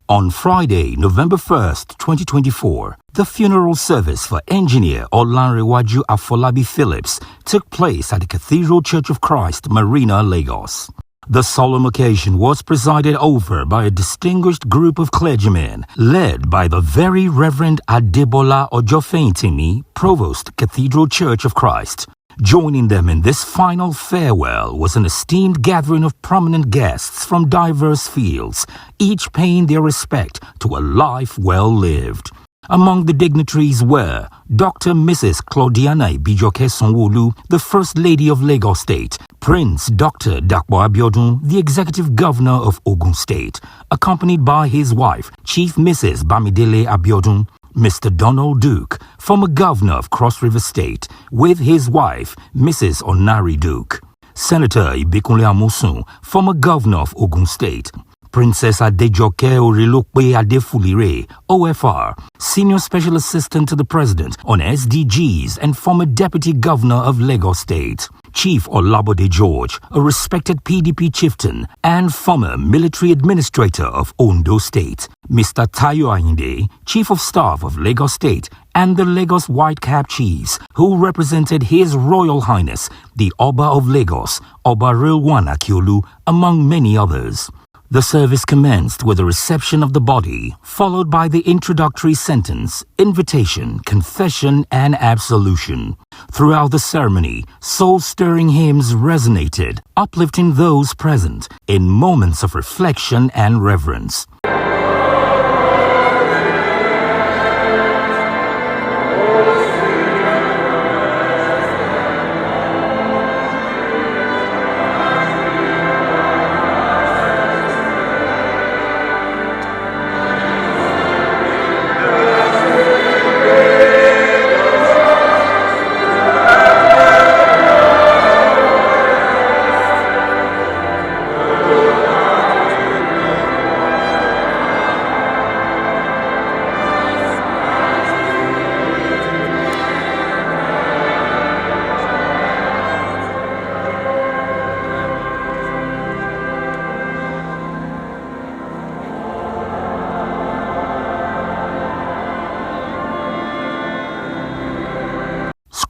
On Friday, November 1st, 2024, the funeral service for engineer Olarenwajsu Afolabi Phillips took place at the Cathedral Church of Christ, Marina, Lagos. The solemn occasion was presided over by a distinguished group of clergymen led by the Very Reverend Adebola Ojofeintimi, Provost, Cathedral Church of Christ. Joining them in this final farewell was an esteemed gathering of prominent guests from diverse fields, each paying their respect to a life well lived. Among the dignitaries were Dr. Mrs. Claudiana Ibijoke Sanwo-Olu, the First Lady of Lagos State, Prince Dr. Dapo Abiodun, the Executive Governor of Ogun State, accompanied by his wife, Chief Mrs. Bamidele Abiodun, Mr. Donald Duke, former governor of Cross River State, with his wife, Mrs. Onari Duke, Senator Ibikunle Amosun, former governor of Ogun State, Princess Adejoke Orilokpe Adefulire, OFR, Senior Special Assistant to the President on SDGs and former Deputy Governor of Lagos State, Chief Olabode George, a respected PDP chieftain and former military administrator of Ondo State, Mr. Tayo Ayinde, Chief of Staff of Lagos State, and the Lagos White Cap Chiefs, who represented His Royal Highness, the Oba of Lagos, Oba Rilwan Akiolu, among many others. The service commenced with a reception of the body, followed by the introductory sentence, invitation, confession, and absolution. Throughout the ceremony, soul-stirring hymns resonated, uplifting those present in moments of reflection and reverence.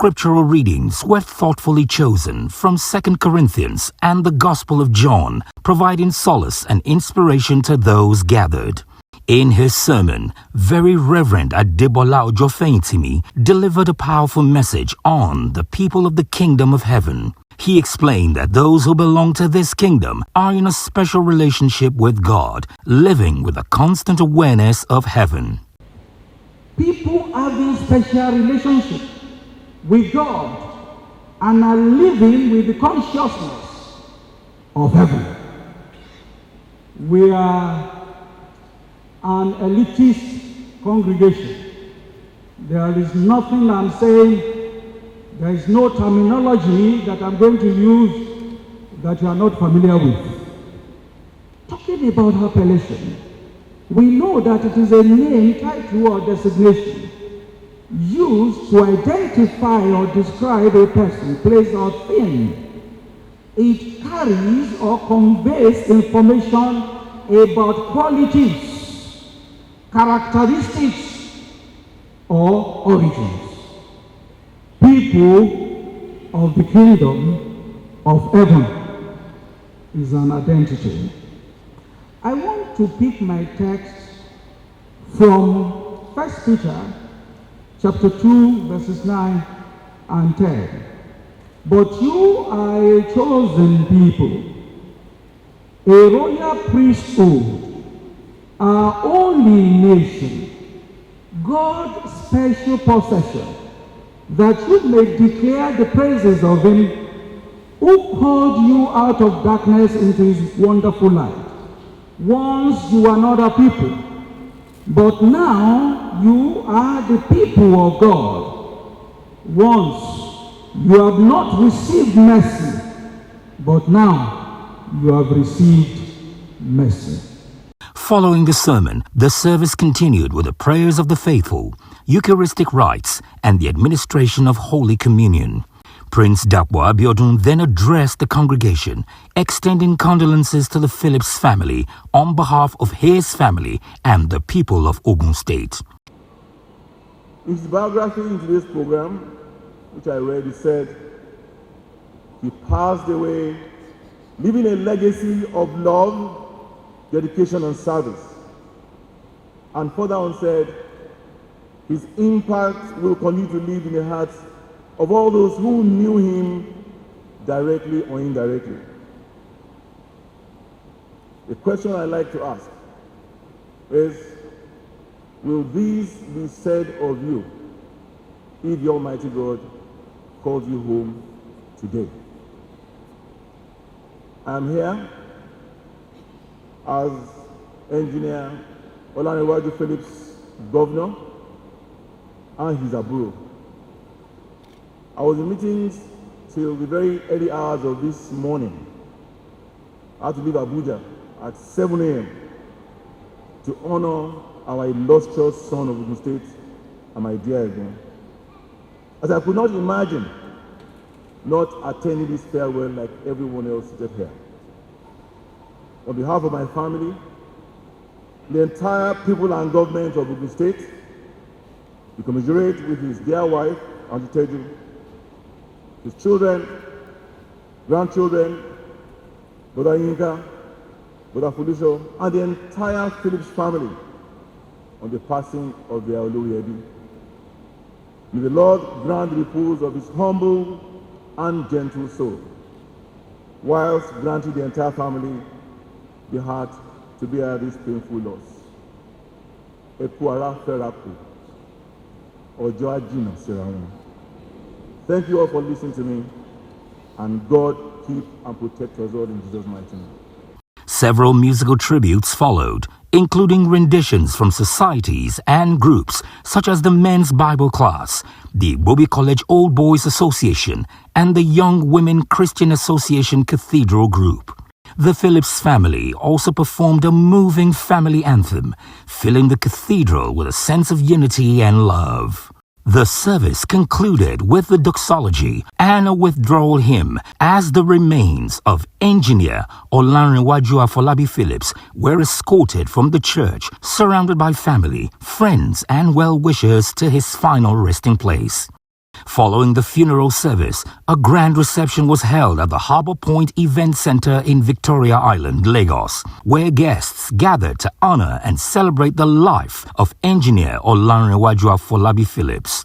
Scriptural readings were thoughtfully chosen from 2 Corinthians and the Gospel of John, providing solace and inspiration to those gathered. In his sermon, Very Reverend Adebola Ojofeintimi delivered a powerful message on the people of the kingdom of heaven. He explained that those who belong to this kingdom are in a special relationship with God, living with a constant awareness of heaven. People have this special relationship with God and are living with the consciousness of heaven. We are an elitist congregation. There is nothing I'm saying, there is no terminology that I'm going to use that you are not familiar with. Talking about appellation, we know that it is a name, title, or designation used to identify or describe a person, place, or thing. It carries or conveys information about qualities, characteristics, or origins. People of the kingdom of heaven is an identity. I want to pick my text from 1 Peter chapter 2, verses 9 and 10. But you are a chosen people, a royal priesthood, our holy nation, God's special possession, that you may declare the praises of him who called you out of darkness into his wonderful light. Once you were not a people, but now you are the people of God. Once you have not received mercy, but now you have received mercy. Following the sermon, the service continued with the prayers of the faithful, Eucharistic rites, and the administration of Holy Communion. Prince Dapwa Abiodun then addressed the congregation, extending condolences to the Phillips family on behalf of his family and the people of Ogun State. His biography in today's program, which I read, it said, he passed away leaving a legacy of love, dedication, and service. And further on said, his impact will continue to live in the hearts of all those who knew him directly or indirectly. The question I like to ask is, will these be said of you if the Almighty God calls you home today? I'm here as Engineer Olarenwajsu Phillips, Governor, and his aburo. I was in meetings till the very early hours of this morning. I had to leave Abuja at 7 a.m. to honor our illustrious son of Ogun State and my dear Egbon. As I could not imagine not attending this farewell like everyone else seated here. On behalf of my family, the entire people and government of Ogun State, we commiserate with his dear wife, Auntie Teju, his children, grandchildren, Brother Yinka, Brother Felicio, and the entire Phillips family on the passing of their Olori. May the Lord grant the repose of his humble and gentle soul, whilst granting the entire family the heart to bear this painful loss. Thank you all for listening to me, and God keep and protect us all in Jesus' mighty name. Several musical tributes followed, including renditions from societies and groups such as the Men's Bible Class, the Bobby College Old Boys Association, and the Young Women Christian Association Cathedral Group. The Phillips family also performed a moving family anthem, filling the cathedral with a sense of unity and love. The service concluded with the doxology and a withdrawal hymn as the remains of Engineer Olarenwajsu Afolabi Phillips were escorted from the church, surrounded by family, friends, and well-wishers to his final resting place. Following the funeral service, a grand reception was held at the Harbour Point Event Centre in Victoria Island, Lagos, where guests gathered to honour and celebrate the life of Engineer Olarenwajsu Afolabi Phillips.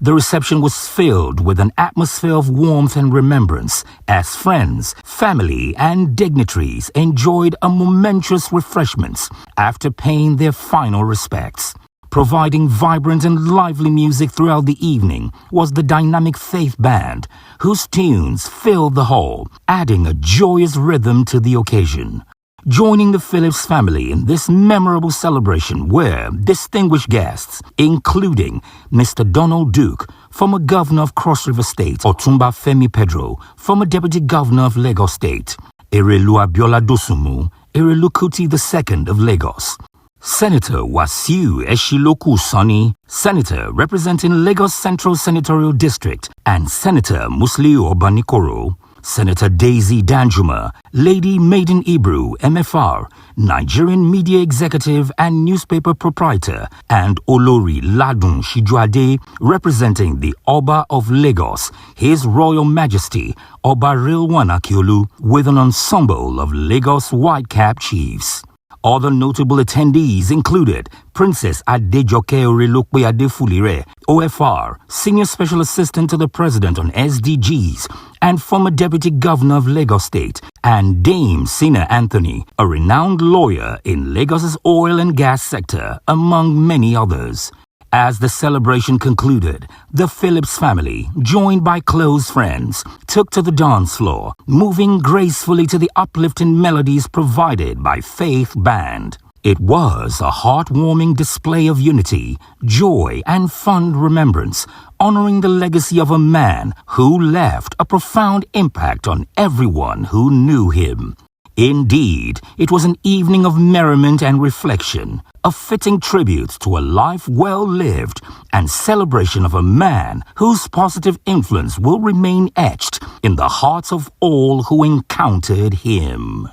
The reception was filled with an atmosphere of warmth and remembrance as friends, family, and dignitaries enjoyed a momentous refreshments after paying their final respects. Providing vibrant and lively music throughout the evening was the dynamic Faith Band, whose tunes filled the hall, adding a joyous rhythm to the occasion. Joining the Phillips family in this memorable celebration were distinguished guests, including Mr. Donald Duke, former Governor of Cross River State, Otumba Femi Pedro, former Deputy Governor of Lagos State, Erelu Abiola Dosunmu, Erelu Kuti II of Lagos, Senator Wasiu Eshiloku Sani, Senator representing Lagos Central Senatorial District, and Senator Musliu Obanikoro, Senator Daisy Danjuma, Lady Maiden Ibru, MFR, Nigerian media executive and newspaper proprietor, and Olori Ladun Shijuade, representing the Oba of Lagos, His Royal Majesty, Oba Rilwan Akiolu, with an ensemble of Lagos Whitecap chiefs. Other notable attendees included Princess Adejoke Orelokpe Adefulire, OFR, Senior Special Assistant to the President on SDGs, and former Deputy Governor of Lagos State, and Dame Sina Anthony, a renowned lawyer in Lagos's oil and gas sector, among many others. As the celebration concluded, the Phillips family, joined by close friends, took to the dance floor, moving gracefully to the uplifting melodies provided by Faith Band. It was a heartwarming display of unity, joy, and fond remembrance, honoring the legacy of a man who left a profound impact on everyone who knew him. Indeed, it was an evening of merriment and reflection, a fitting tribute to a life well lived and celebration of a man whose positive influence will remain etched in the hearts of all who encountered him.